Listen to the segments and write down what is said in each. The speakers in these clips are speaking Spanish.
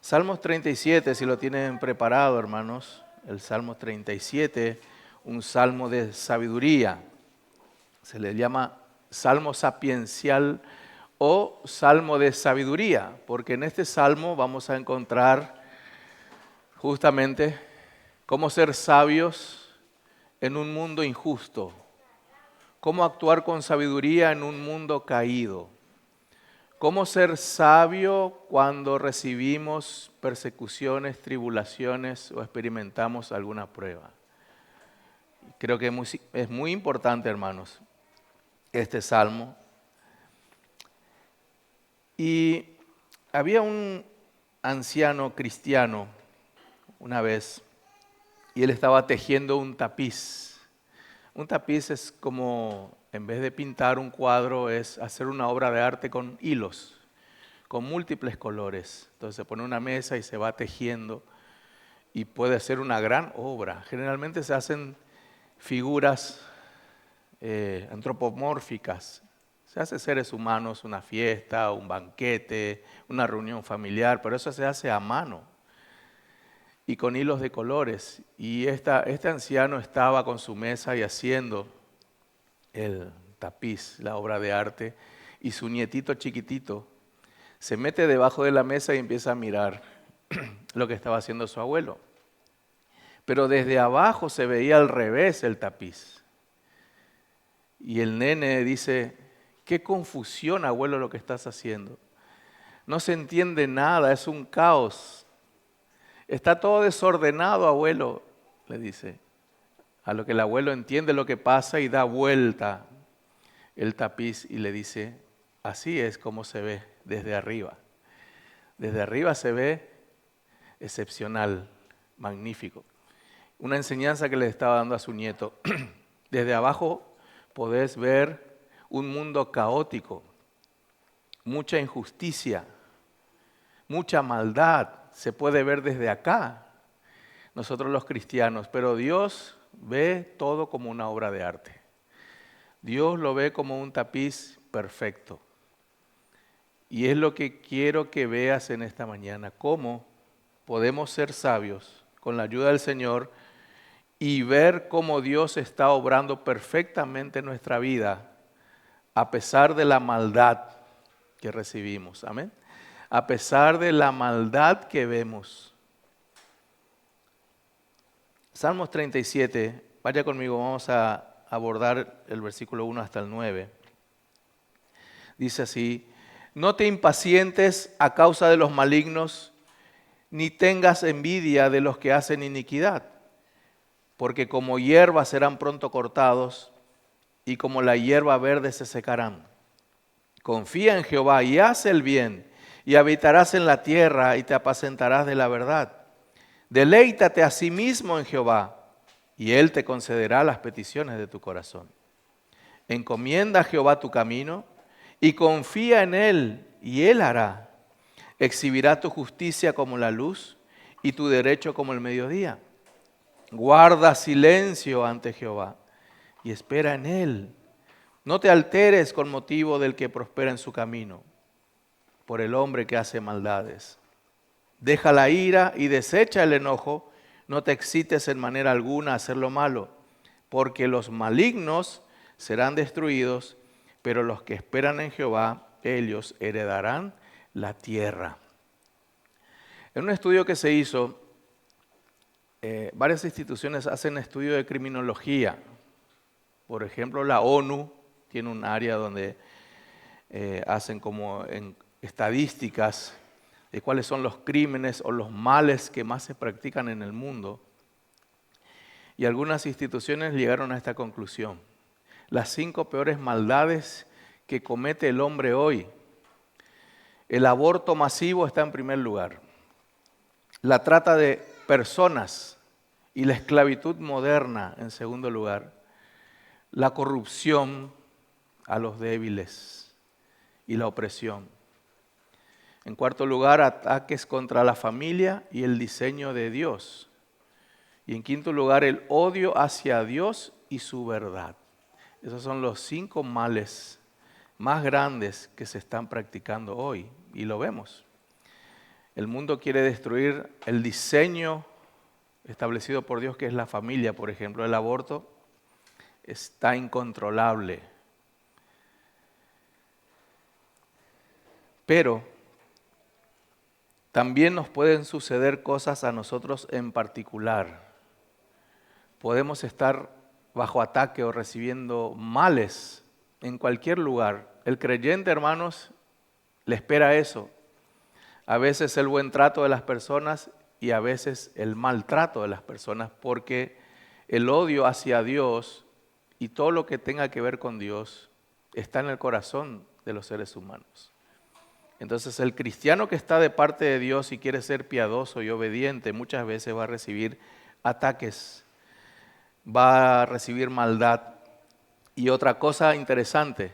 Salmos 37, si lo tienen preparado, hermanos, el Salmo 37, un salmo de sabiduría. Se le llama salmo sapiencial o salmo de sabiduría, porque en este salmo vamos a encontrar justamente cómo ser sabios en un mundo injusto, cómo actuar con sabiduría en un mundo caído. ¿Cómo ser sabio cuando recibimos persecuciones, tribulaciones o experimentamos alguna prueba? Creo que es muy importante, hermanos, este salmo. Y había un anciano cristiano una vez y él estaba tejiendo un tapiz. Un tapiz es como, en vez de pintar un cuadro, es hacer una obra de arte con hilos, con múltiples colores. Entonces se pone una mesa y se va tejiendo y puede ser una gran obra. Generalmente se hacen figuras antropomórficas. Se hace seres humanos, una fiesta, un banquete, una reunión familiar, pero eso se hace a mano y con hilos de colores. Y este anciano estaba con su mesa y haciendo el tapiz, la obra de arte, y su nietito chiquitito se mete debajo de la mesa y empieza a mirar lo que estaba haciendo su abuelo. Pero desde abajo se veía al revés el tapiz. Y el nene dice, qué confusión, abuelo, lo que estás haciendo. No se entiende nada, es un caos. Está todo desordenado, abuelo, le dice. A lo que el abuelo entiende lo que pasa y da vuelta el tapiz y le dice, así es como se ve desde arriba. Desde arriba se ve excepcional, magnífico. Una enseñanza que le estaba dando a su nieto. Desde abajo podés ver un mundo caótico, mucha injusticia, mucha maldad. Se puede ver desde acá, nosotros los cristianos, pero Dios ve todo como una obra de arte. Dios lo ve como un tapiz perfecto. Y es lo que quiero que veas en esta mañana, cómo podemos ser sabios con la ayuda del Señor y ver cómo Dios está obrando perfectamente en nuestra vida a pesar de la maldad que recibimos. Amén. A pesar de la maldad que vemos. Salmos 37, vaya conmigo, vamos a abordar el versículo 1 hasta el 9. Dice así, no te impacientes a causa de los malignos, ni tengas envidia de los que hacen iniquidad, porque como hierba serán pronto cortados, y como la hierba verde se secarán. Confía en Jehová y haz el bien, y habitarás en la tierra y te apacentarás de la verdad. Deleítate a sí mismo en Jehová, y Él te concederá las peticiones de tu corazón. Encomienda a Jehová tu camino, y confía en Él, y Él hará. Exhibirá tu justicia como la luz, y tu derecho como el mediodía. Guarda silencio ante Jehová, y espera en Él. No te alteres con motivo del que prospera en su camino, por el hombre que hace maldades. Deja la ira y desecha el enojo, no te excites en manera alguna a hacer lo malo, porque los malignos serán destruidos, pero los que esperan en Jehová, ellos heredarán la tierra. En un estudio que se hizo, varias instituciones hacen estudio de criminología. Por ejemplo, la ONU tiene un área donde hacen como en estadísticas de cuáles son los crímenes o los males que más se practican en el mundo. Y algunas instituciones llegaron a esta conclusión. Las 5 peores maldades que comete el hombre hoy. El aborto masivo está en primer lugar. La trata de personas y la esclavitud moderna en segundo lugar. La corrupción a los débiles y la opresión. En cuarto lugar, ataques contra la familia y el diseño de Dios. Y en quinto lugar, el odio hacia Dios y su verdad. Esos son los 5 males más grandes que se están practicando hoy y lo vemos. El mundo quiere destruir el diseño establecido por Dios, que es la familia, por ejemplo. El aborto está incontrolable. Pero también nos pueden suceder cosas a nosotros en particular. Podemos estar bajo ataque o recibiendo males en cualquier lugar. El creyente, hermanos, le espera eso. A veces el buen trato de las personas y a veces el maltrato de las personas, porque el odio hacia Dios y todo lo que tenga que ver con Dios está en el corazón de los seres humanos. Entonces el cristiano que está de parte de Dios y quiere ser piadoso y obediente, muchas veces va a recibir ataques, va a recibir maldad. Y otra cosa interesante,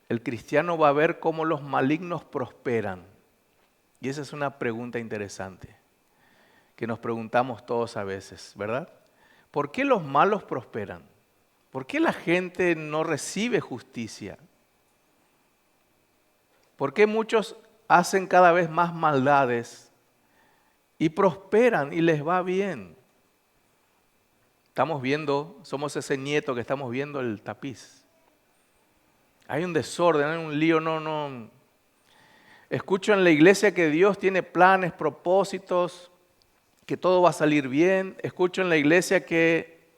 el cristiano va a ver cómo los malignos prosperan. Y esa es una pregunta interesante que nos preguntamos todos a veces, ¿verdad? ¿Por qué los malos prosperan? ¿Por qué la gente no recibe justicia? ¿Por qué muchos hacen cada vez más maldades y prosperan y les va bien? Estamos viendo, somos ese nieto que estamos viendo el tapiz. Hay un desorden, hay un lío, no. Escucho en la iglesia que Dios tiene planes, propósitos, que todo va a salir bien. Escucho en la iglesia que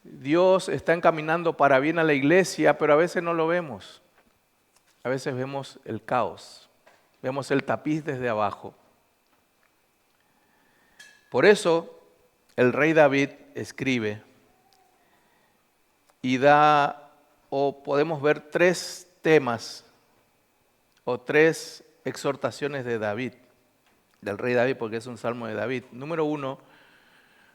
Dios está encaminando para bien a la iglesia, pero a veces no lo vemos. A veces vemos el caos, vemos el tapiz desde abajo. Por eso el rey David escribe y da, o podemos ver tres temas o tres exhortaciones de David, del rey David, porque es un salmo de David. Número 1,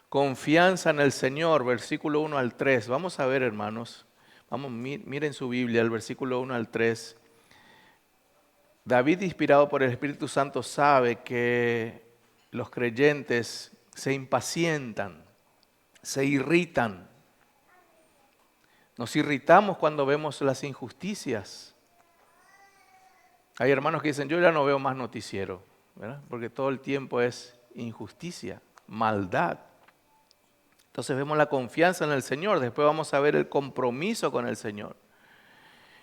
confianza en el Señor, versículo 1 al 3. Vamos a ver, hermanos, miren su Biblia, el versículo 1 al 3. David, inspirado por el Espíritu Santo, sabe que los creyentes se impacientan, se irritan. Nos irritamos cuando vemos las injusticias. Hay hermanos que dicen, yo ya no veo más noticiero, ¿verdad? Porque todo el tiempo es injusticia, maldad. Entonces vemos la confianza en el Señor, después vamos a ver el compromiso con el Señor.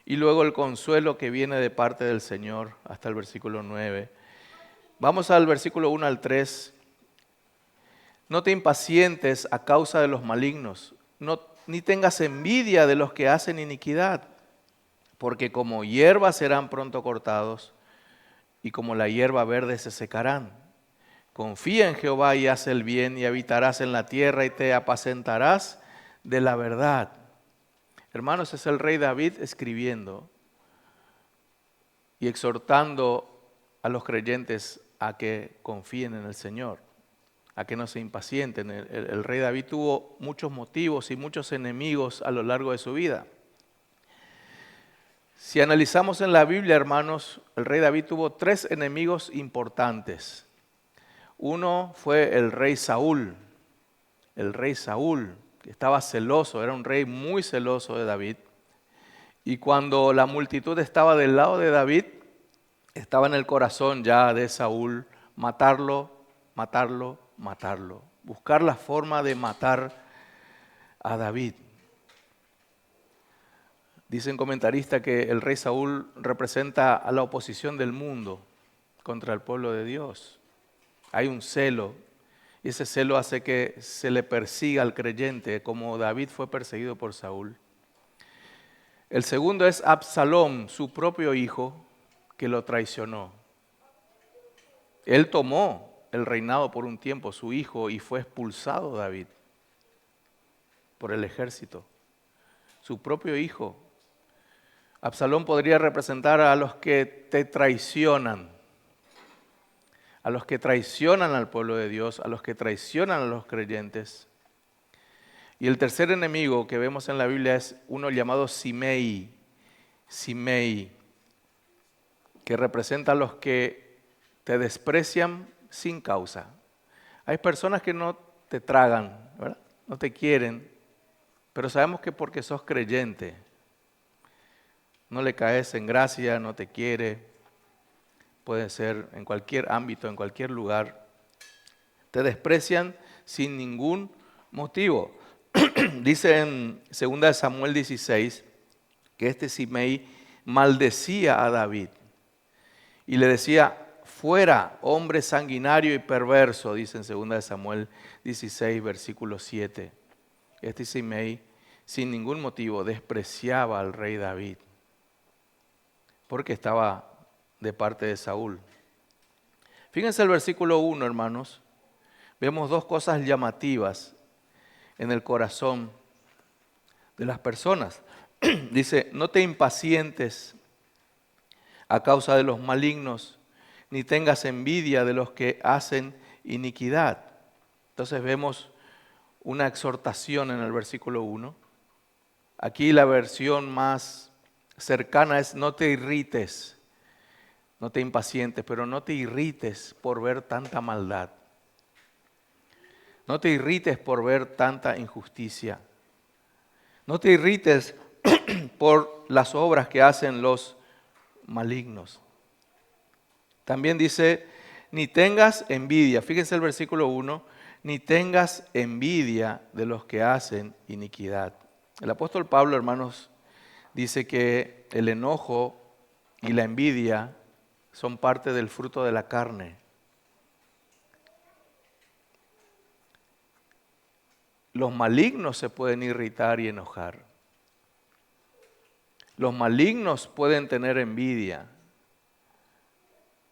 Y luego el consuelo que viene de parte del Señor hasta el versículo 9. Vamos al versículo 1 al 3. No te impacientes a causa de los malignos, ni tengas envidia de los que hacen iniquidad, porque como hierba serán pronto cortados y como la hierba verde se secarán. Confía en Jehová y haz el bien y habitarás en la tierra y te apacentarás de la verdad. Hermanos, es el rey David escribiendo y exhortando a los creyentes a que confíen en el Señor, a que no se impacienten. El rey David tuvo muchos motivos y muchos enemigos a lo largo de su vida. Si analizamos en la Biblia, hermanos, el rey David tuvo 3 enemigos importantes. Uno fue el rey Saúl. El rey Saúl, que estaba celoso, era un rey muy celoso de David. Y cuando la multitud estaba del lado de David, estaba en el corazón ya de Saúl matarlo, matarlo, matarlo. Buscar la forma de matar a David. Dicen comentaristas que el rey Saúl representa a la oposición del mundo contra el pueblo de Dios. Hay un celo, y ese celo hace que se le persiga al creyente, como David fue perseguido por Saúl. El segundo es Absalón, su propio hijo, que lo traicionó. Él tomó el reinado por un tiempo, su hijo, y fue expulsado David por el ejército. Su propio hijo. Absalón podría representar a los que te traicionan, a los que traicionan al pueblo de Dios, a los que traicionan a los creyentes. Y el tercer enemigo que vemos en la Biblia es uno llamado Simei, que representa a los que te desprecian sin causa. Hay personas que no te tragan, ¿verdad? No te quieren, pero sabemos que porque sos creyente, no le caes en gracia, no te quiere. puede ser en cualquier ámbito, en cualquier lugar, te desprecian sin ningún motivo. Dice en 2 Samuel 16 que este Simei maldecía a David y le decía: fuera, hombre sanguinario y perverso, dice en 2 Samuel 16, versículo 7. Este Simei, sin ningún motivo, despreciaba al rey David, porque estaba de parte de Saúl. Fíjense el versículo 1, hermanos. Vemos dos cosas llamativas en el corazón de las personas. Dice: no te impacientes a causa de los malignos, ni tengas envidia de los que hacen iniquidad. Entonces vemos una exhortación en el versículo 1. Aquí la versión más cercana es: no te irrites, no te impacientes, pero no te irrites por ver tanta maldad. No te irrites por ver tanta injusticia. No te irrites por las obras que hacen los malignos. También dice: ni tengas envidia. Fíjense el versículo 1. Ni tengas envidia de los que hacen iniquidad. El apóstol Pablo, hermanos, dice que el enojo y la envidia son parte del fruto de la carne. Los malignos se pueden irritar y enojar. Los malignos pueden tener envidia.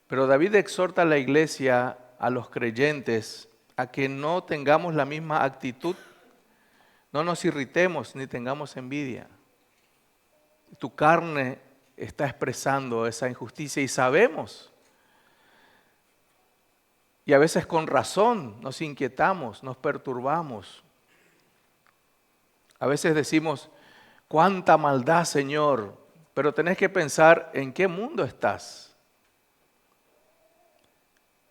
Pero David exhorta a la iglesia, a los creyentes, a que no tengamos la misma actitud. No nos irritemos ni tengamos envidia. Tu carne está expresando esa injusticia y sabemos. Y a veces con razón nos inquietamos, nos perturbamos. A veces decimos: cuánta maldad, Señor, pero tenés que pensar en qué mundo estás.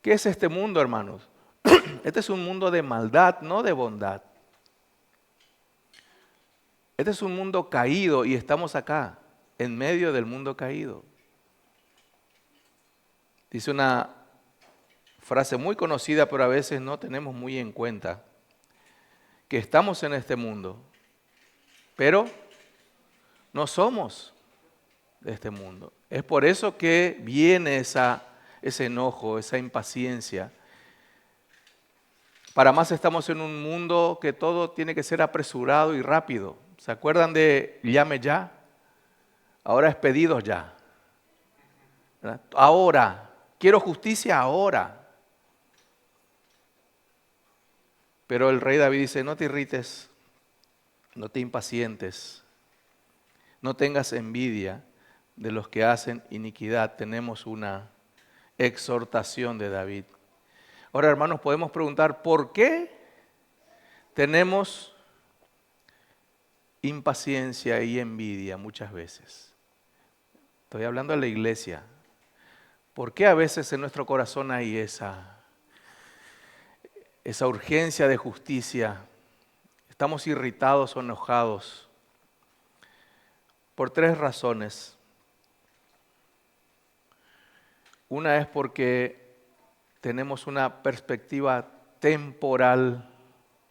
¿Qué es este mundo, hermanos? Este es un mundo de maldad, no de bondad. Este es un mundo caído y estamos acá, en medio del mundo caído. Dice una frase muy conocida, pero a veces no tenemos muy en cuenta, que estamos en este mundo, pero no somos de este mundo. Es por eso que viene ese enojo, esa impaciencia. Para más estamos en un mundo que todo tiene que ser apresurado y rápido. ¿Se acuerdan de llame ya? Ahora es pedidos ya. ¿Verdad? Ahora, quiero justicia ahora. Pero el rey David dice: no te irrites, no te impacientes, no tengas envidia de los que hacen iniquidad. Tenemos una exhortación de David. Ahora, hermanos, podemos preguntar: ¿por qué tenemos impaciencia y envidia muchas veces? Estoy hablando de la iglesia. ¿Por qué a veces en nuestro corazón hay esa urgencia de justicia? Estamos irritados o enojados por tres razones. Una es porque tenemos una perspectiva temporal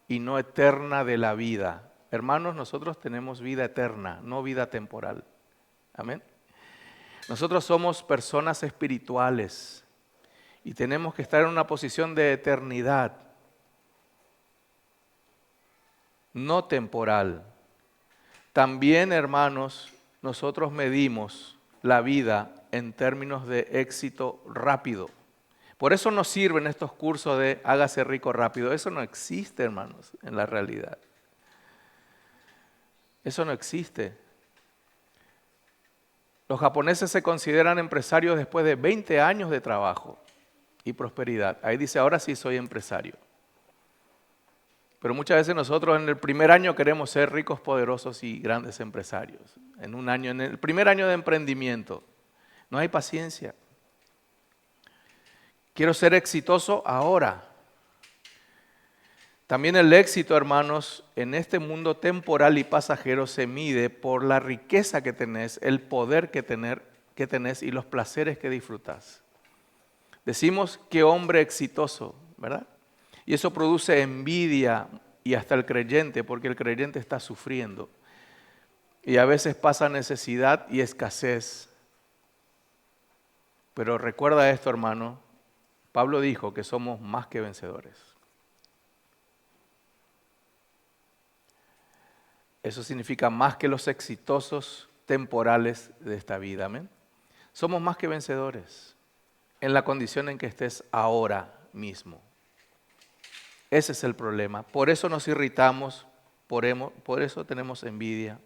y no eterna de la vida. Hermanos, nosotros tenemos vida eterna, no vida temporal. Amén. Nosotros somos personas espirituales y tenemos que estar en una posición de eternidad, no temporal. También, hermanos, nosotros medimos la vida en términos de éxito rápido. Por eso nos sirven estos cursos de hágase rico rápido. Eso no existe, hermanos, en la realidad. Eso no existe. Los japoneses se consideran empresarios después de 20 años de trabajo y prosperidad. Ahí dice: ahora sí soy empresario. Pero muchas veces nosotros en el primer año queremos ser ricos, poderosos y grandes empresarios. En el primer año de emprendimiento, no hay paciencia. Quiero ser exitoso ahora. También el éxito, hermanos, en este mundo temporal y pasajero se mide por la riqueza que tenés, el poder que tenés y los placeres que disfrutás. Decimos qué hombre exitoso, ¿verdad? Y eso produce envidia y hasta el creyente, porque el creyente está sufriendo. Y a veces pasa necesidad y escasez. Pero recuerda esto, hermano. Pablo dijo que somos más que vencedores. Eso significa más que los exitosos temporales de esta vida. Amén. Somos más que vencedores en la condición en que estés ahora mismo. Ese es el problema. Por eso nos irritamos, por eso tenemos envidia.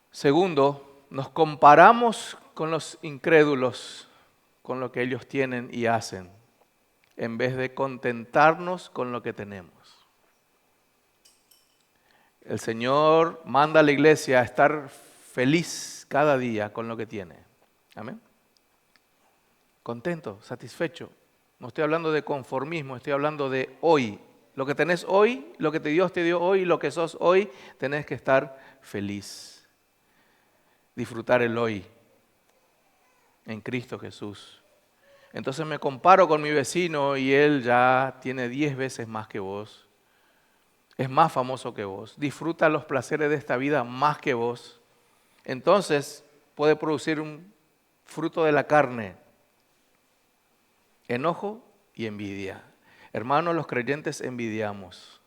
Segundo, nos comparamos con los incrédulos, con lo que ellos tienen y hacen, en vez de contentarnos con lo que tenemos. El Señor manda a la iglesia a estar feliz cada día con lo que tiene. Amén. Contento, satisfecho. No estoy hablando de conformismo, estoy hablando de hoy. Lo que tenés hoy, lo que Dios te dio hoy, lo que sos hoy, tenés que estar feliz. Disfrutar el hoy en Cristo Jesús. Entonces me comparo con mi vecino y él ya tiene 10 veces más que vos. Es más famoso que vos. Disfruta los placeres de esta vida más que vos. Entonces puede producir un fruto de la carne. Enojo y envidia. Hermanos, los creyentes envidiamos.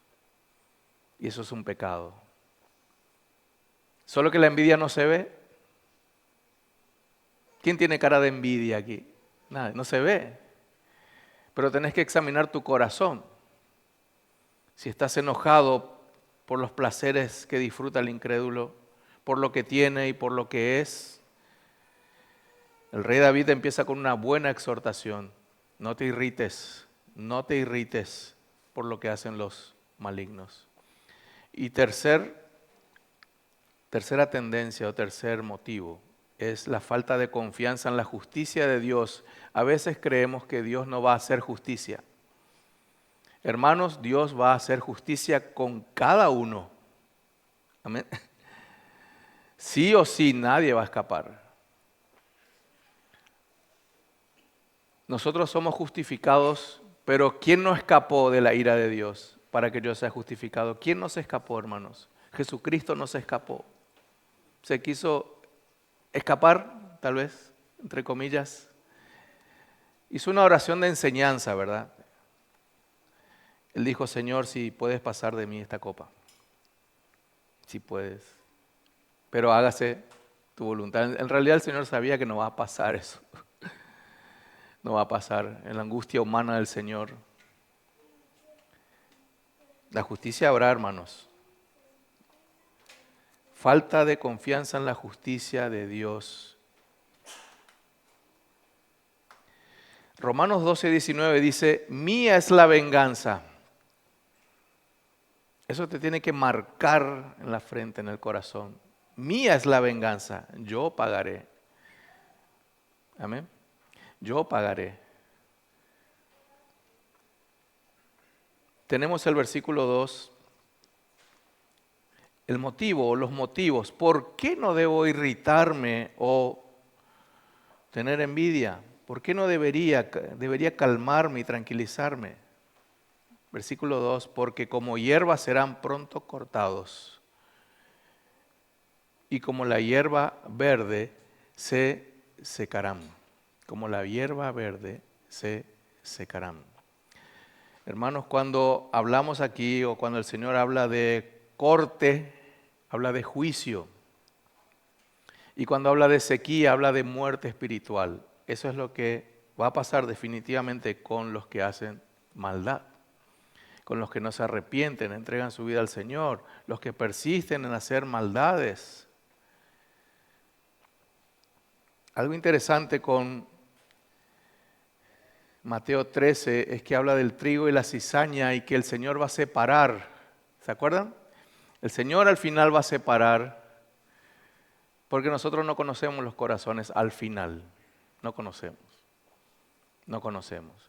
Y eso es un pecado. Solo que la envidia no se ve. ¿Quién tiene cara de envidia aquí? Nadie, no se ve. Pero tenés que examinar tu corazón. Si estás enojado por los placeres que disfruta el incrédulo, por lo que tiene y por lo que es. El rey David empieza con una buena exhortación. No te irrites por lo que hacen los malignos. Y tercera tendencia o tercer motivo es la falta de confianza en la justicia de Dios. A veces creemos que Dios no va a hacer justicia. Hermanos, Dios va a hacer justicia con cada uno. Amén. Sí o sí, nadie va a escapar. Nosotros somos justificados, pero ¿quién no escapó de la ira de Dios para que yo sea justificado? ¿Quién no se escapó, hermanos? Jesucristo no se escapó. Se quiso escapar, tal vez, entre comillas. Hizo una oración de enseñanza, ¿verdad? Él dijo, Señor, si puedes pasar de mí esta copa. Si puedes. Pero hágase tu voluntad. En realidad el Señor sabía que no va a pasar eso. No va a pasar en la angustia humana del Señor. La justicia habrá, hermanos. Falta de confianza en la justicia de Dios. Romanos 12:19 dice, mía es la venganza. Eso te tiene que marcar en la frente, en el corazón. Mía es la venganza, yo pagaré. Amén. Yo pagaré. Tenemos el versículo 2. El motivo o los motivos. ¿Por qué no debo irritarme o tener envidia? ¿Por qué no debería calmarme y tranquilizarme? Versículo 2. Porque como hierba serán pronto cortados. Y como la hierba verde se secarán. Como la hierba verde se secarán. Hermanos, cuando hablamos aquí o cuando el Señor habla de corte, habla de juicio. Y cuando habla de sequía, habla de muerte espiritual. Eso es lo que va a pasar definitivamente con los que hacen maldad, con los que no se arrepienten, entregan su vida al Señor, los que persisten en hacer maldades. Algo interesante con Mateo 13 es que habla del trigo y la cizaña y que el Señor va a separar. ¿Se acuerdan? El Señor al final va a separar porque nosotros no conocemos los corazones al final. No conocemos.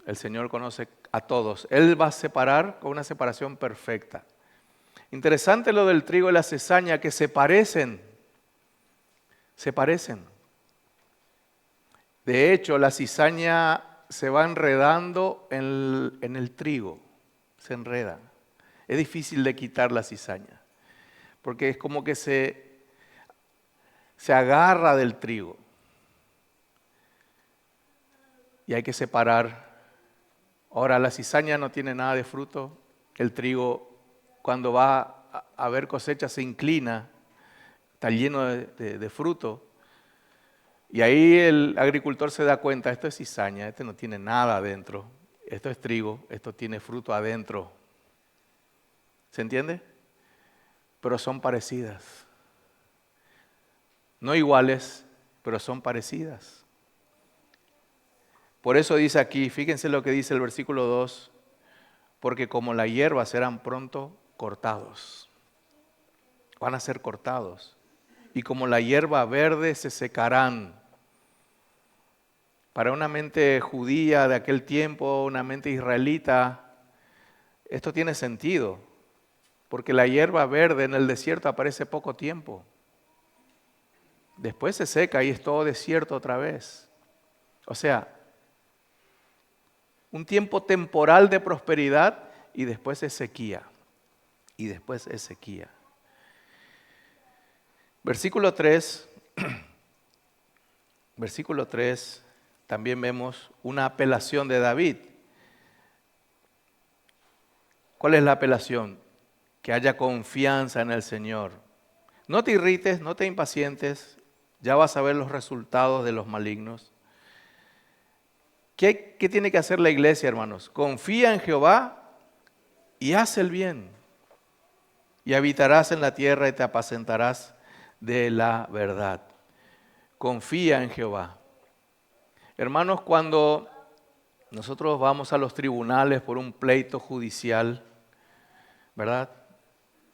El Señor conoce a todos. Él va a separar con una separación perfecta. Interesante lo del trigo y la cizaña que se parecen. Se parecen. De hecho, la cizaña se va enredando en el trigo, se enreda. Es difícil de quitar la cizaña, porque es como que se agarra del trigo. Y hay que separar. Ahora, la cizaña no tiene nada de fruto. El trigo, cuando va a haber cosecha, se inclina, está lleno de fruto. Y ahí el agricultor se da cuenta, esto es cizaña, este no tiene nada adentro. Esto es trigo, esto tiene fruto adentro. ¿Se entiende? Pero son parecidas. No iguales, pero son parecidas. Por eso dice aquí, fíjense lo que dice el versículo 2, porque como la hierba serán pronto cortados. Van a ser cortados. Y como la hierba verde se secarán. Para una mente judía de aquel tiempo, una mente israelita, esto tiene sentido. Porque la hierba verde en el desierto aparece poco tiempo. Después se seca y es todo desierto otra vez. O sea, un tiempo temporal de prosperidad y después es sequía. Y después es sequía. Versículo 3, también vemos una apelación de David. ¿Cuál es la apelación? Que haya confianza en el Señor. No te irrites, no te impacientes, ya vas a ver los resultados de los malignos. ¿Qué tiene que hacer la iglesia, hermanos? Confía en Jehová y haz el bien. Y habitarás en la tierra y te apacentarás de la verdad. Confía en Jehová. Hermanos, cuando nosotros vamos a los tribunales por un pleito judicial, ¿verdad?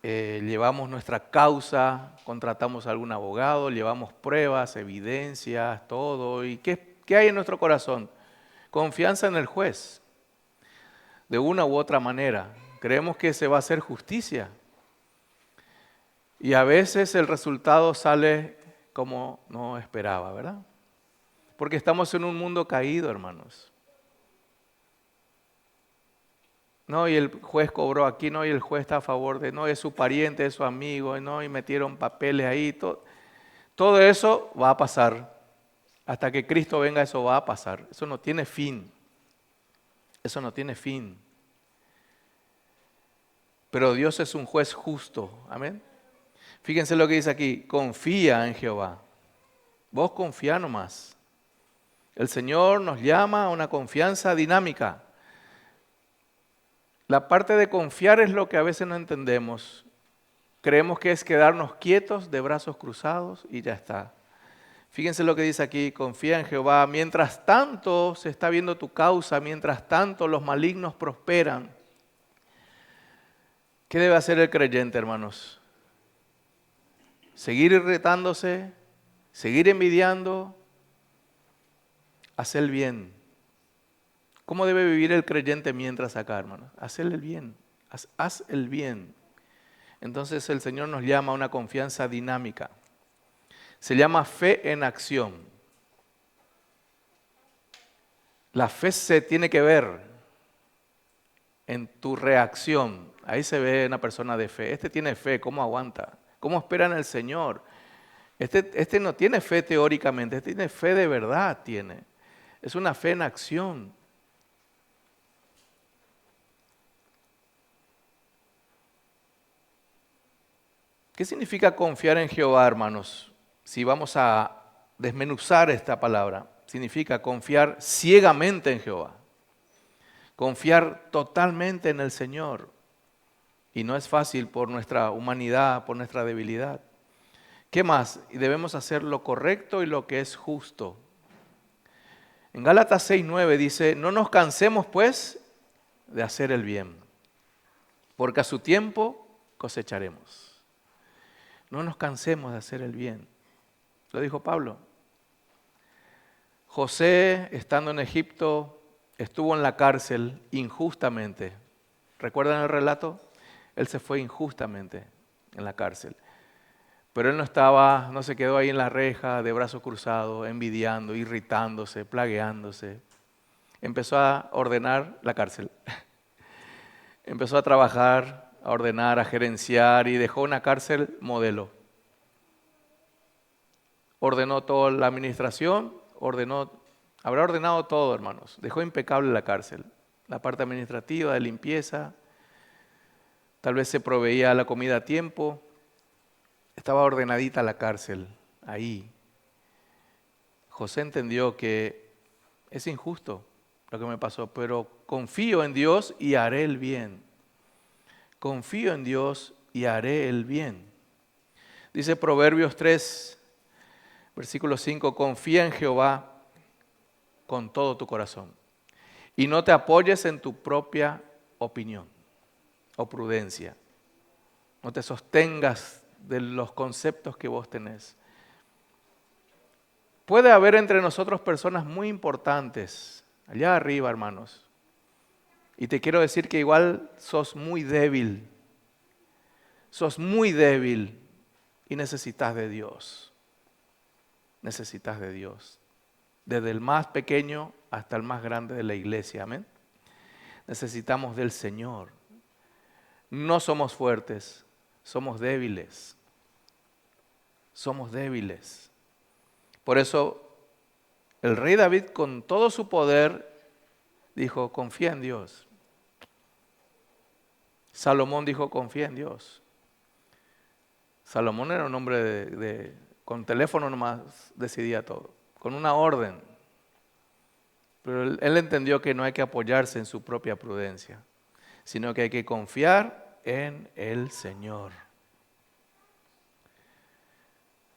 Llevamos nuestra causa, contratamos a algún abogado, llevamos pruebas, evidencias, todo. ¿Y qué hay en nuestro corazón? Confianza en el juez. De una u otra manera. Creemos que se va a hacer justicia. Y a veces el resultado sale como no esperaba, ¿verdad? Porque estamos en un mundo caído, hermanos. No, y el juez cobró aquí, no, y el juez está a favor de, no, es su pariente, es su amigo, no, y metieron papeles ahí. Todo eso va a pasar. Hasta que Cristo venga, eso va a pasar. Eso no tiene fin. Eso no tiene fin. Pero Dios es un juez justo. Amén. Fíjense lo que dice aquí. Confía en Jehová. Vos confía nomás. El Señor nos llama a una confianza dinámica. La parte de confiar es lo que a veces no entendemos. Creemos que es quedarnos quietos de brazos cruzados y ya está. Fíjense lo que dice aquí, confía en Jehová. Mientras tanto se está viendo tu causa, mientras tanto los malignos prosperan. ¿Qué debe hacer el creyente, hermanos? Seguir irritándose, seguir envidiando, hacer el bien. ¿Cómo debe vivir el creyente mientras acá, hermanos? Hacer el bien, haz el bien. Entonces el Señor nos llama a una confianza dinámica. Se llama fe en acción. La fe se tiene que ver en tu reacción. Ahí se ve una persona de fe. Este tiene fe, ¿cómo aguanta? ¿Cómo espera en el Señor? Este no tiene fe teóricamente, este tiene fe de verdad, tiene. Es una fe en acción. ¿Qué significa confiar en Jehová, hermanos? Si vamos a desmenuzar esta palabra, significa confiar ciegamente en Jehová. Confiar totalmente en el Señor. Y no es fácil por nuestra humanidad, por nuestra debilidad. ¿Qué más? Y debemos hacer lo correcto y lo que es justo. En Gálatas 6:9 dice, no nos cansemos pues de hacer el bien, porque a su tiempo cosecharemos. No nos cansemos de hacer el bien. Lo dijo Pablo. José, estando en Egipto, estuvo en la cárcel injustamente. ¿Recuerdan el relato? Él se fue injustamente en la cárcel. Pero él no se quedó ahí en la reja de brazos cruzados, envidiando, irritándose, plagueándose. Empezó a ordenar la cárcel. Empezó a trabajar, a ordenar, a gerenciar y dejó una cárcel modelo. Ordenó toda la administración, habrá ordenado todo, hermanos. Dejó impecable la cárcel. La parte administrativa, de limpieza, tal vez se proveía la comida a tiempo. Estaba ordenadita la cárcel, ahí. José entendió que es injusto lo que me pasó, pero confío en Dios y haré el bien. Confío en Dios y haré el bien. Dice Proverbios 3, versículo 5, confía en Jehová con todo tu corazón y no te apoyes en tu propia opinión o prudencia. No te sostengas de los conceptos que vos tenés. Puede haber entre nosotros personas muy importantes, allá arriba, hermanos. Y te quiero decir que igual sos muy débil. Sos muy débil y necesitas de Dios. Necesitas de Dios. Desde el más pequeño hasta el más grande de la iglesia. Amén. Necesitamos del Señor. No somos fuertes, somos débiles. Somos débiles. Por eso el rey David con todo su poder dijo, confía en Dios. Salomón dijo, confía en Dios. Salomón era un hombre con teléfono nomás decidía todo, con una orden. Pero él entendió que no hay que apoyarse en su propia prudencia, sino que hay que confiar en el Señor.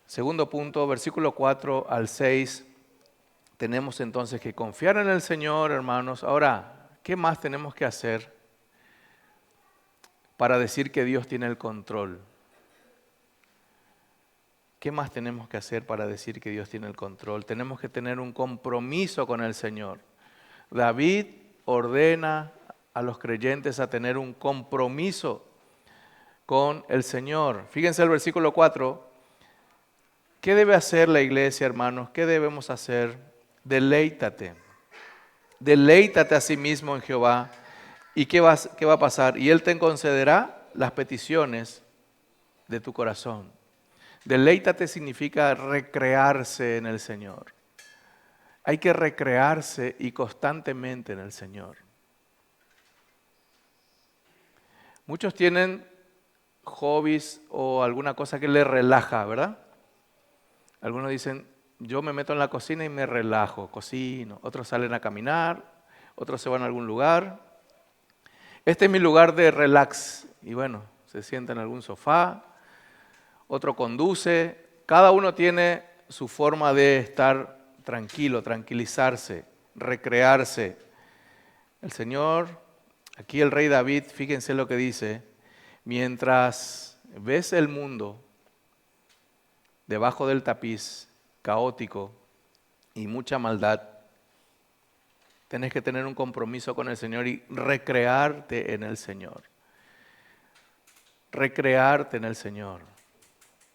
Segundo punto, versículo 4 al 6, tenemos entonces que confiar en el Señor, hermanos. Ahora, ¿qué más tenemos que hacer para decir que Dios tiene el control? ¿Qué más tenemos que hacer para decir que Dios tiene el control? Tenemos que tener un compromiso con el Señor. David ordena a los creyentes a tener un compromiso con el Señor. Fíjense el versículo 4. ¿Qué debe hacer la iglesia, hermanos? ¿Qué debemos hacer? Deleítate. Deleítate a sí mismo en Jehová. ¿Y qué va a pasar? Y Él te concederá las peticiones de tu corazón. Deleítate significa recrearse en el Señor. Hay que recrearse y constantemente en el Señor. Muchos tienen hobbies o alguna cosa que les relaja, ¿verdad? Algunos dicen, yo me meto en la cocina y me relajo, cocino. Otros salen a caminar, otros se van a algún lugar. Este es mi lugar de relax. Y bueno, se sienta en algún sofá, otro conduce. Cada uno tiene su forma de estar tranquilo, tranquilizarse, recrearse. El Señor, aquí el rey David, fíjense lo que dice, mientras ves el mundo debajo del tapiz, caótico y mucha maldad, tenés que tener un compromiso con el Señor y recrearte en el Señor. Recrearte en el Señor.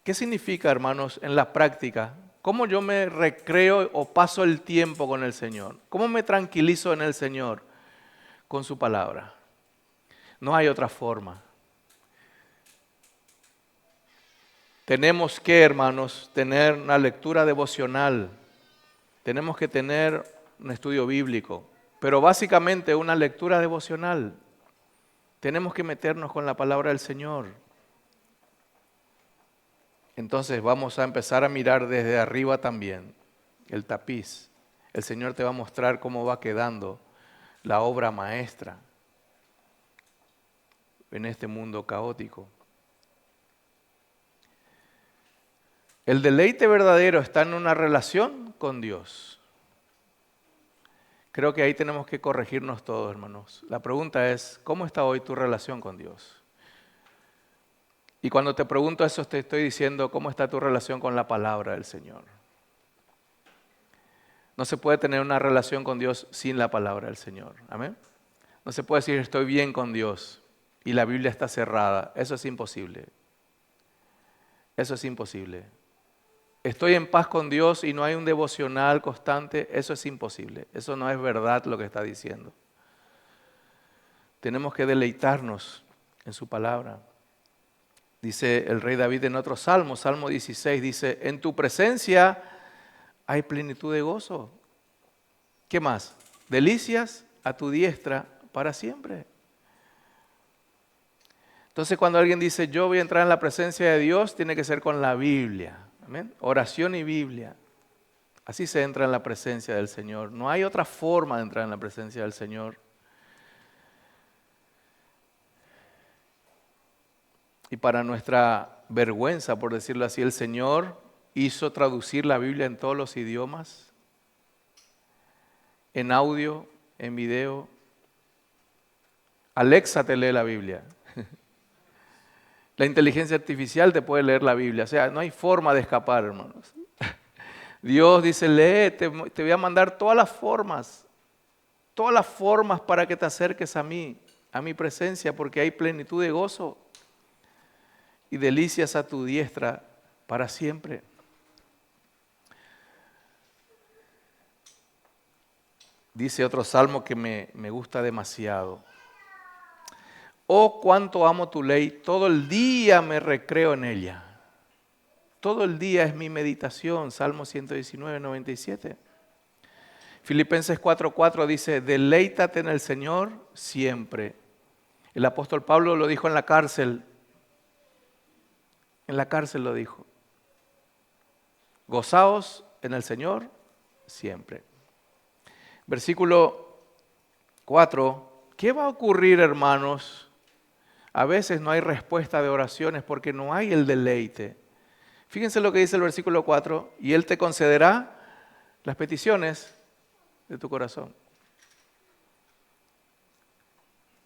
¿Qué significa, hermanos, en la práctica? ¿Cómo yo me recreo o paso el tiempo con el Señor? ¿Cómo me tranquilizo en el Señor? Con su palabra. No hay otra forma. Tenemos que, hermanos, tener una lectura devocional. Tenemos que tener un estudio bíblico. Pero básicamente una lectura devocional. Tenemos que meternos con la palabra del Señor. Entonces vamos a empezar a mirar desde arriba también el tapiz. El Señor te va a mostrar cómo va quedando la obra maestra en este mundo caótico. El deleite verdadero está en una relación con Dios. Creo que ahí tenemos que corregirnos todos, hermanos. La pregunta es, ¿cómo está hoy tu relación con Dios? Y cuando te pregunto eso, te estoy diciendo, ¿cómo está tu relación con la palabra del Señor? No se puede tener una relación con Dios sin la palabra del Señor. ¿Amén? No se puede decir, estoy bien con Dios y la Biblia está cerrada. Eso es imposible. Eso es imposible. Estoy en paz con Dios y no hay un devocional constante, eso es imposible. Eso no es verdad lo que está diciendo. Tenemos que deleitarnos en su palabra. Dice el rey David en otro salmo, Salmo 16, dice, en tu presencia hay plenitud de gozo. ¿Qué más? Delicias a tu diestra para siempre. Entonces cuando alguien dice, yo voy a entrar en la presencia de Dios, tiene que ser con la Biblia. Amén. Oración y Biblia. Así se entra en la presencia del Señor. No hay otra forma de entrar en la presencia del Señor. Y para nuestra vergüenza, por decirlo así, el Señor hizo traducir la Biblia en todos los idiomas, en audio, en video. Alexa te lee la Biblia. La inteligencia artificial te puede leer la Biblia. O sea, no hay forma de escapar, hermanos. Dios dice, lee, te voy a mandar todas las formas para que te acerques a mí, a mi presencia, porque hay plenitud de gozo y delicias a tu diestra para siempre. Dice otro salmo que me gusta demasiado. Oh, cuánto amo tu ley, todo el día me recreo en ella. Todo el día es mi meditación, Salmo 119, 97. Filipenses 4:4 dice, deleítate en el Señor siempre. El apóstol Pablo lo dijo en la cárcel lo dijo. Gozaos en el Señor siempre. Versículo 4, ¿qué va a ocurrir, hermanos? A veces no hay respuesta de oraciones porque no hay el deleite. Fíjense lo que dice el versículo 4, y Él te concederá las peticiones de tu corazón.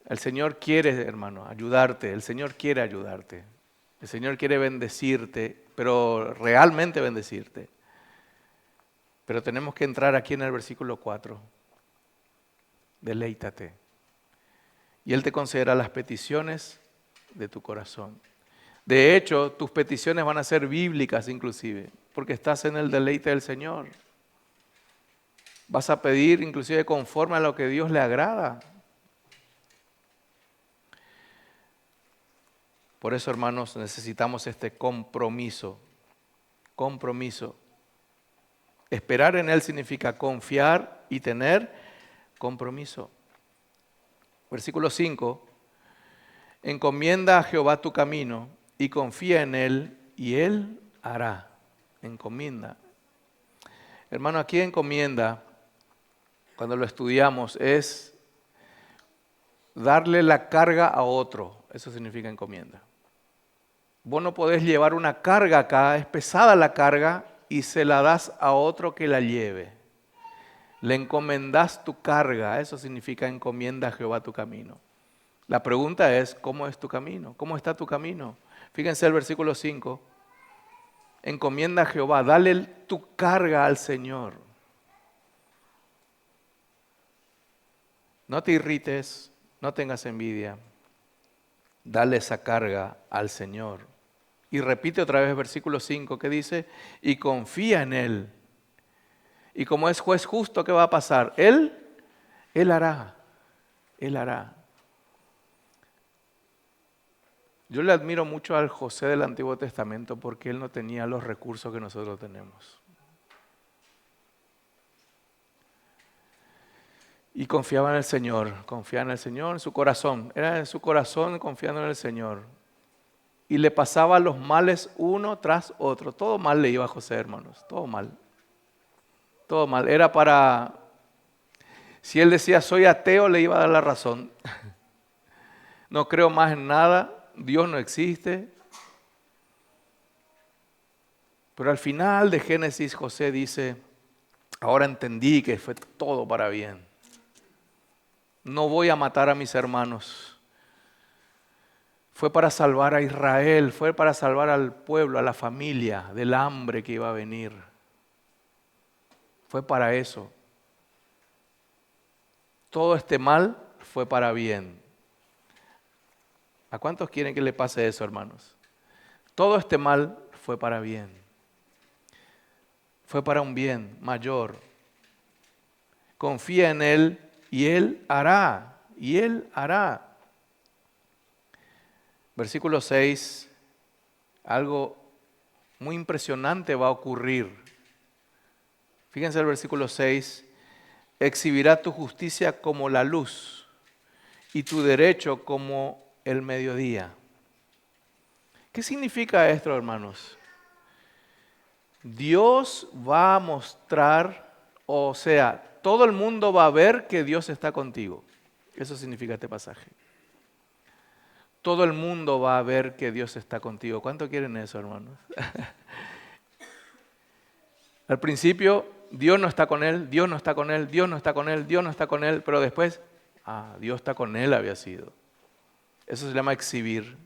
El Señor quiere, hermano, ayudarte. El Señor quiere ayudarte. El Señor quiere bendecirte, pero realmente bendecirte. Pero tenemos que entrar aquí en el versículo 4. Deleítate. Y Él te concederá las peticiones de tu corazón. De hecho, tus peticiones van a ser bíblicas inclusive, porque estás en el deleite del Señor. Vas a pedir inclusive conforme a lo que Dios le agrada. Por eso, hermanos, necesitamos este compromiso. Compromiso. Esperar en Él significa confiar y tener compromiso. Versículo 5. Encomienda a Jehová tu camino y confía en Él y Él hará. Encomienda. Hermano, aquí encomienda, cuando lo estudiamos, es darle la carga a otro. Eso significa encomienda. Vos no podés llevar una carga acá, es pesada la carga y se la das a otro que la lleve. Le encomendás tu carga, eso significa encomienda a Jehová tu camino. La pregunta es, ¿cómo es tu camino? ¿Cómo está tu camino? Fíjense el versículo 5. Encomienda a Jehová, dale tu carga al Señor. No te irrites, no tengas envidia. Dale esa carga al Señor. Y repite otra vez el versículo 5 que dice, y confía en Él. Y como es juez justo, ¿qué va a pasar? Él hará. Él hará. Yo le admiro mucho al José del Antiguo Testamento porque él no tenía los recursos que nosotros tenemos. Y confiaba en el Señor, en su corazón. Era en su corazón confiando en el Señor. Y le pasaba los males uno tras otro. Todo mal le iba a José, hermanos. Todo mal. Todo mal. Era para... Si él decía soy ateo, le iba a dar la razón. No creo más en nada. Dios no existe. Pero al final de Génesis, José dice, ahora entendí que fue todo para bien. No voy a matar a mis hermanos. Fue para salvar a Israel, fue para salvar al pueblo, a la familia, del hambre que iba a venir. Fue para eso. Todo este mal fue para bien. ¿A cuántos quieren que le pase eso, hermanos? Todo este mal fue para bien. Fue para un bien mayor. Confía en Él y Él hará. Y Él hará. Versículo 6. Algo muy impresionante va a ocurrir. Fíjense el versículo 6. Exhibirá tu justicia como la luz y tu derecho como el mediodía. ¿Qué significa esto, hermanos? Dios va a mostrar, o sea, todo el mundo va a ver que Dios está contigo. Eso significa este pasaje. Todo el mundo va a ver que Dios está contigo. ¿Cuánto quieren eso, hermanos? Al principio, Dios no está con él, Dios no está con él, Dios no está con él, Dios no está con él, pero después, Dios está con él había sido. Eso se llama exhibir.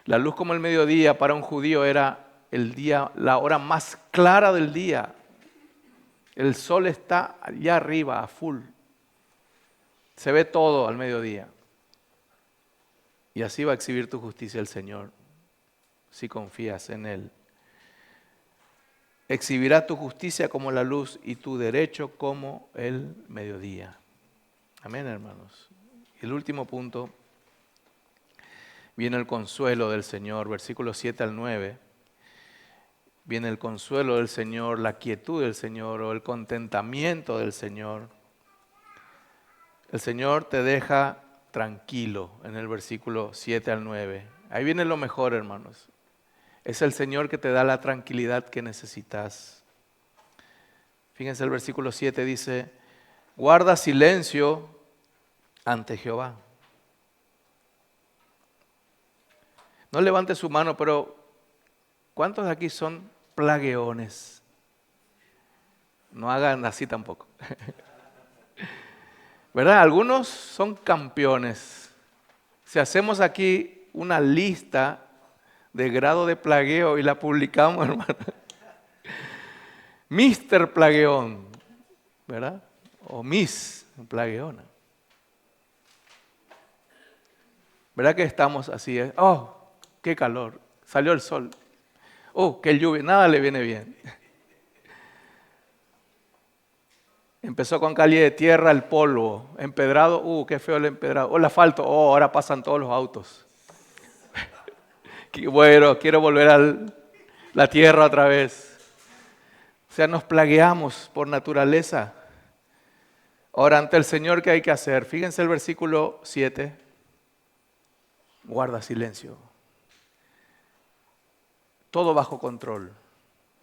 La luz como el mediodía para un judío era el día, la hora más clara del día. El sol está allá arriba, a full. Se ve todo al mediodía. Y así va a exhibir tu justicia el Señor, si confías en Él. Exhibirá tu justicia como la luz y tu derecho como el mediodía. Amén, hermanos. Y el último punto, viene el consuelo del Señor, versículos 7 al 9. Viene el consuelo del Señor, la quietud del Señor o el contentamiento del Señor. El Señor te deja tranquilo en el versículo 7 al 9. Ahí viene lo mejor, hermanos. Es el Señor que te da la tranquilidad que necesitas. Fíjense el versículo 7 dice, guarda silencio ante Jehová. No levante su mano, pero ¿cuántos de aquí son plagueones? No hagan así tampoco. ¿Verdad? Algunos son campeones. Si hacemos aquí una lista de grado de plagueo y la publicamos, hermano. Mister Plagueón, ¿verdad? O Miss Plagueona. ¿Verdad que estamos así? Oh, qué calor, salió el sol. Oh, qué lluvia, nada le viene bien. Empezó con calle de tierra, el polvo, empedrado, qué feo el empedrado. O el asfalto, ahora pasan todos los autos. Qué bueno, quiero volver a la tierra otra vez. O sea, nos plagueamos por naturaleza. Ahora, ante el Señor, ¿qué hay que hacer? Fíjense el versículo 7. Guarda silencio. Todo bajo control.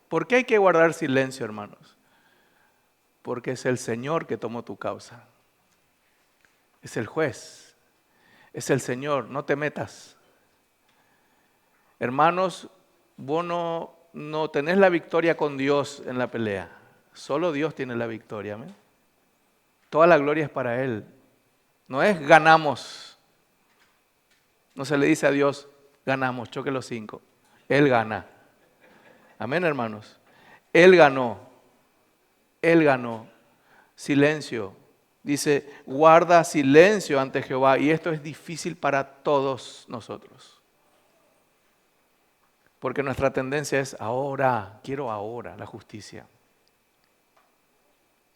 ¿Por qué hay que guardar silencio, hermanos? Porque es el Señor que tomó tu causa. Es el juez. Es el Señor, no te metas. Hermanos, vos no tenés la victoria con Dios en la pelea. Solo Dios tiene la victoria. ¿Amén? Toda la gloria es para Él. No es ganamos. No se le dice a Dios, ganamos, choque los 5. Él gana. Amén, hermanos. Él ganó. Él ganó. Silencio. Dice, guarda silencio ante Jehová. Y esto es difícil para todos nosotros. Porque nuestra tendencia es ahora, quiero ahora la justicia.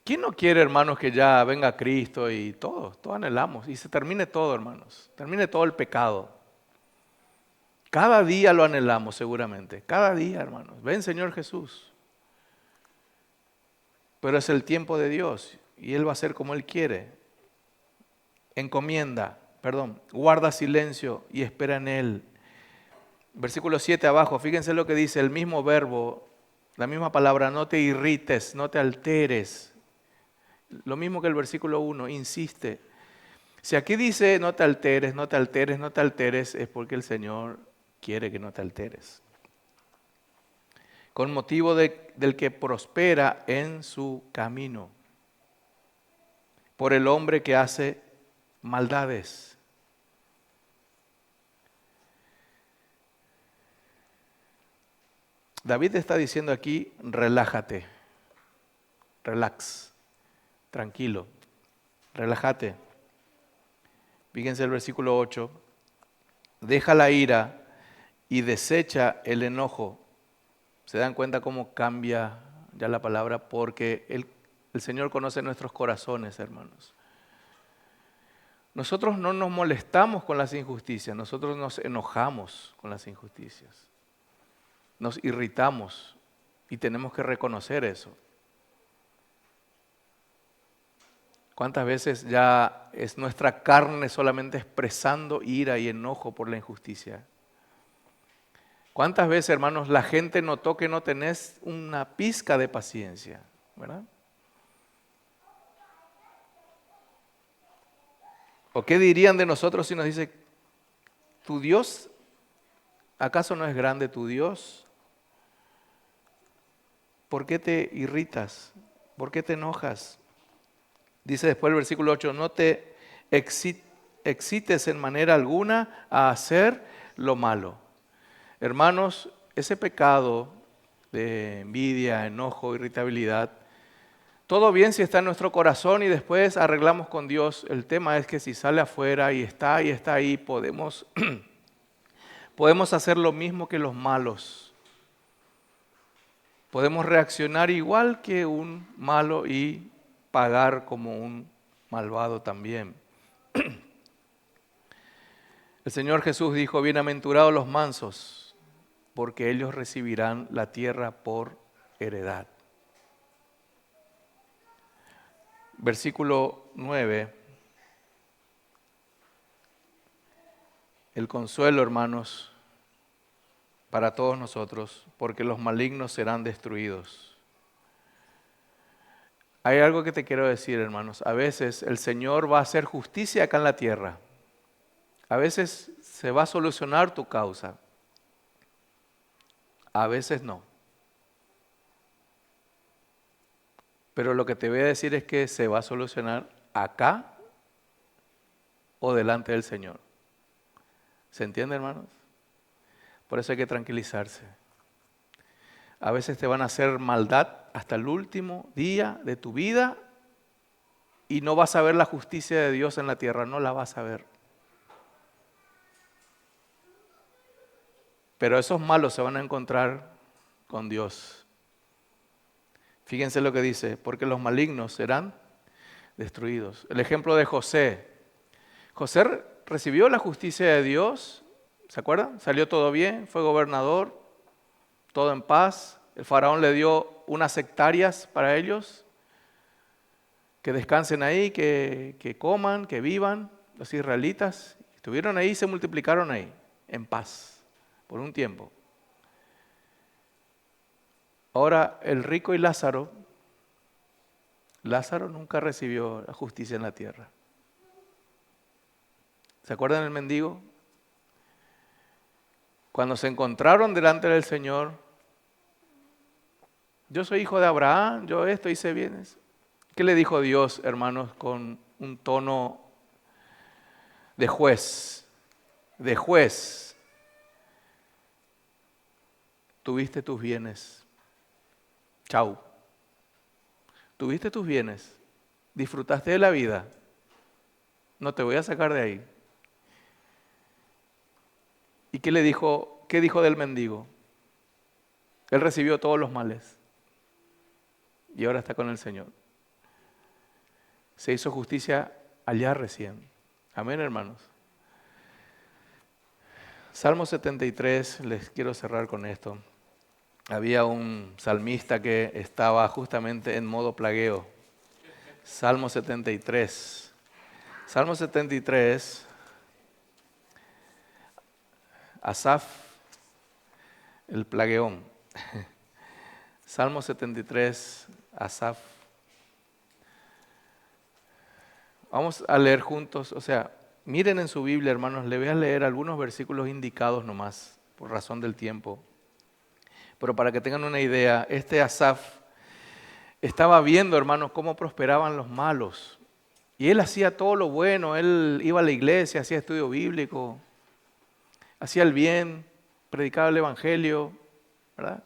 ¿Quién no quiere, hermanos, que ya venga Cristo y todos anhelamos y se termine todo, hermanos? Termine todo el pecado. Cada día lo anhelamos seguramente, cada día, hermanos. Ven, Señor Jesús. Pero es el tiempo de Dios y Él va a hacer como Él quiere. Guarda silencio y espera en Él. Versículo 7 abajo, fíjense lo que dice el mismo verbo, la misma palabra, no te irrites, no te alteres. Lo mismo que el versículo 1, insiste. Si aquí dice no te alteres, no te alteres, no te alteres, es porque el Señor quiere que no te alteres. Con motivo del que prospera en su camino, por el hombre que hace maldades. David está diciendo aquí, relájate, relax, tranquilo, relájate. Fíjense el versículo 8, deja la ira y desecha el enojo. ¿Se dan cuenta cómo cambia ya la palabra? Porque el Señor conoce nuestros corazones, hermanos. Nosotros no nos molestamos con las injusticias, nosotros nos enojamos con las injusticias. Nos irritamos y tenemos que reconocer eso. ¿Cuántas veces ya es nuestra carne solamente expresando ira y enojo por la injusticia? ¿Cuántas veces, hermanos, la gente notó que no tenés una pizca de paciencia, ¿verdad? ¿O qué dirían de nosotros si nos dice, ¿tu Dios acaso no es grande tu Dios? ¿Por qué te irritas? ¿Por qué te enojas? Dice después el versículo 8, no te excites en manera alguna a hacer lo malo. Hermanos, ese pecado de envidia, enojo, irritabilidad, todo bien si está en nuestro corazón y después arreglamos con Dios. El tema es que si sale afuera y está ahí, podemos hacer lo mismo que los malos. Podemos reaccionar igual que un malo y pagar como un malvado también. El Señor Jesús dijo, bienaventurados los mansos, porque ellos recibirán la tierra por heredad. Versículo 9. El consuelo, hermanos, para todos nosotros, porque los malignos serán destruidos. Hay algo que te quiero decir, hermanos. A veces el Señor va a hacer justicia acá en la tierra. A veces se va a solucionar tu causa. A veces no. Pero lo que te voy a decir es que se va a solucionar acá o delante del Señor. ¿Se entiende, hermanos? Por eso hay que tranquilizarse. A veces te van a hacer maldad hasta el último día de tu vida y no vas a ver la justicia de Dios en la tierra, no la vas a ver. Pero esos malos se van a encontrar con Dios. Fíjense lo que dice, porque los malignos serán destruidos. El ejemplo de José. José recibió la justicia de Dios, ¿se acuerdan? Salió todo bien, fue gobernador, todo en paz. El faraón le dio unas hectáreas para ellos, que descansen ahí, que coman, que vivan. Los israelitas estuvieron ahí y se multiplicaron ahí, en paz, por un tiempo. Ahora, el rico y Lázaro nunca recibió la justicia en la tierra. ¿Se acuerdan del mendigo? Cuando se encontraron delante del Señor, yo soy hijo de Abraham, yo esto hice bienes. ¿Qué le dijo Dios, hermanos, con un tono de juez? De juez. Tuviste tus bienes. Chau. Tuviste tus bienes. Disfrutaste de la vida. No te voy a sacar de ahí. ¿Y qué le dijo? ¿Qué dijo del mendigo? Él recibió todos los males. Y ahora está con el Señor. Se hizo justicia allá recién. Amén, hermanos. Salmo 73, les quiero cerrar con esto. Había un salmista que estaba justamente en modo plagueo. Salmo 73. Salmo 73. Asaf, el plagueón. Salmo 73, Asaf. Vamos a leer juntos, miren en su Biblia, hermanos, le voy a leer algunos versículos indicados nomás, por razón del tiempo. Pero para que tengan una idea, este Asaf estaba viendo, hermanos, cómo prosperaban los malos. Y él hacía todo lo bueno, él iba a la iglesia, hacía estudio bíblico, hacía el bien, predicaba el evangelio, ¿verdad?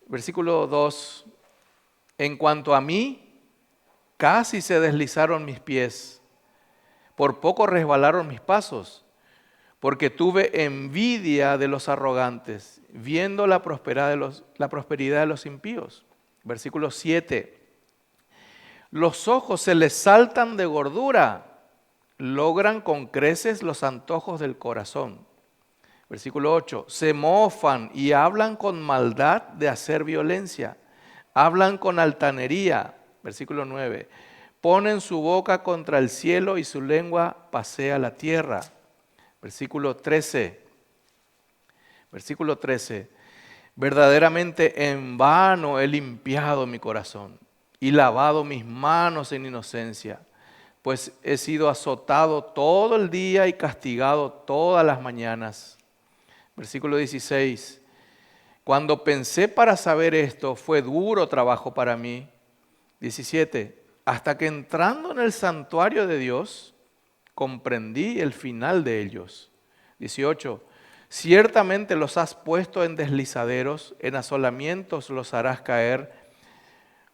Versículo 2, en cuanto a mí, casi se deslizaron mis pies, por poco resbalaron mis pasos. porque tuve envidia de los arrogantes, viendo la prosperidad de los impíos. Versículo 7. Los ojos se les saltan de gordura, logran con creces los antojos del corazón. Versículo 8. Se mofan y hablan con maldad de hacer violencia, hablan con altanería. Versículo 9. Ponen su boca contra el cielo y su lengua pasea la tierra. Versículo 13. Versículo 13. Verdaderamente en vano he limpiado mi corazón y lavado mis manos en inocencia, pues he sido azotado todo el día y castigado todas las mañanas. Versículo 16. Cuando pensé para saber esto, fue duro trabajo para mí. 17. Hasta que entrando en el santuario de Dios, comprendí el final de ellos. 18. Ciertamente los has puesto en deslizaderos, en asolamientos los harás caer,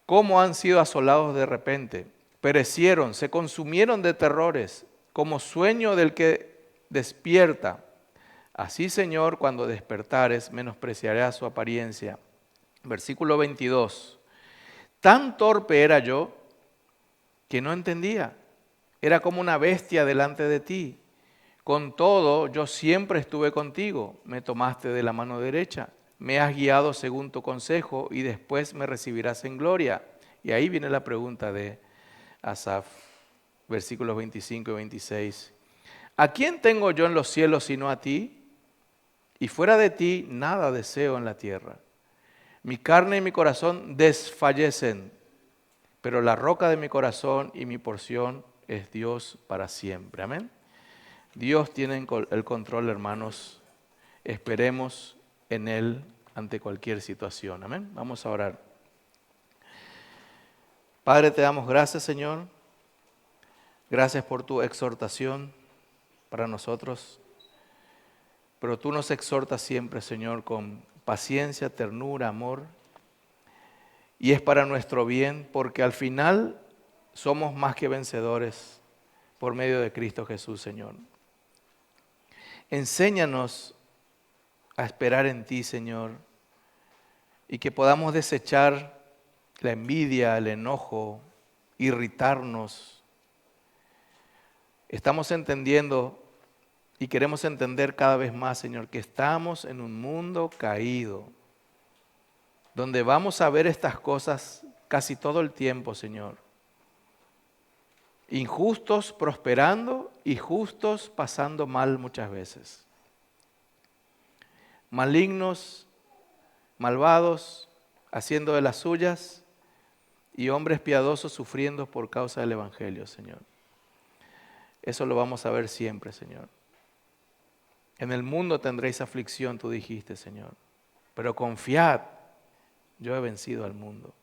como han sido asolados de repente. Perecieron, se consumieron de terrores, como sueño del que despierta. Así, Señor, cuando despertares, menospreciarás su apariencia. Versículo 22. Tan torpe era yo que no entendía. Era como una bestia delante de ti. Con todo, yo siempre estuve contigo. Me tomaste de la mano derecha. Me has guiado según tu consejo y después me recibirás en gloria. Y ahí viene la pregunta de Asaf, versículos 25 y 26. ¿A quién tengo yo en los cielos sino a ti? Y fuera de ti nada deseo en la tierra. Mi carne y mi corazón desfallecen, pero la roca de mi corazón y mi porción es Dios para siempre. Amén. Dios tiene el control, hermanos. Esperemos en Él ante cualquier situación. Amén. Vamos a orar. Padre, te damos gracias, Señor. Gracias por tu exhortación para nosotros. Pero tú nos exhortas siempre, Señor, con paciencia, ternura, amor. Y es para nuestro bien, porque al final somos más que vencedores por medio de Cristo Jesús, Señor. Enséñanos a esperar en ti, Señor, y que podamos desechar la envidia, el enojo, irritarnos. Estamos entendiendo y queremos entender cada vez más, Señor, que estamos en un mundo caído, donde vamos a ver estas cosas casi todo el tiempo, Señor. Injustos prosperando y justos pasando mal muchas veces. Malignos, malvados, haciendo de las suyas, y hombres piadosos sufriendo por causa del Evangelio, Señor. Eso lo vamos a ver siempre, Señor. En el mundo tendréis aflicción, tú dijiste, Señor. Pero confiad, yo he vencido al mundo.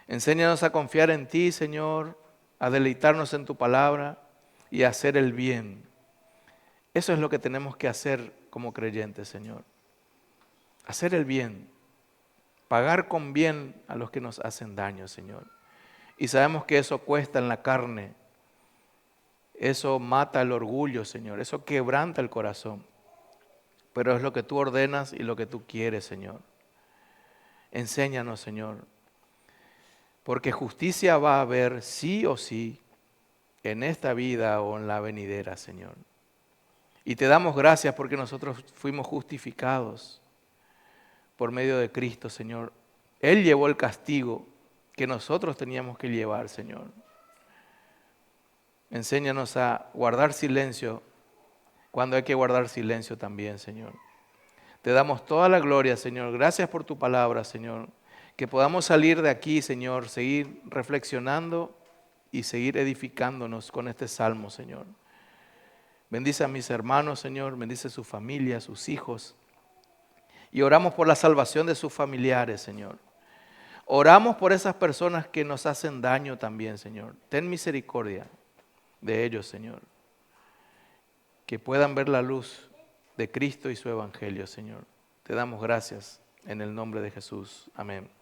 Enséñanos a confiar en ti, Señor, a deleitarnos en tu palabra y a hacer el bien. Eso es lo que tenemos que hacer como creyentes, Señor. Hacer el bien. Pagar con bien a los que nos hacen daño, Señor. Y sabemos que eso cuesta en la carne. Eso mata el orgullo, Señor. Eso quebranta el corazón. Pero es lo que tú ordenas y lo que tú quieres, Señor. Enséñanos, Señor. Porque justicia va a haber sí o sí en esta vida o en la venidera, Señor. Y te damos gracias porque nosotros fuimos justificados por medio de Cristo, Señor. Él llevó el castigo que nosotros teníamos que llevar, Señor. Enséñanos a guardar silencio cuando hay que guardar silencio también, Señor. Te damos toda la gloria, Señor. Gracias por tu palabra, Señor. Que podamos salir de aquí, Señor, seguir reflexionando y seguir edificándonos con este salmo, Señor. Bendice a mis hermanos, Señor. Bendice a su familia, a sus hijos. Y oramos por la salvación de sus familiares, Señor. Oramos por esas personas que nos hacen daño también, Señor. Ten misericordia de ellos, Señor. Que puedan ver la luz de Cristo y su Evangelio, Señor. Te damos gracias en el nombre de Jesús. Amén.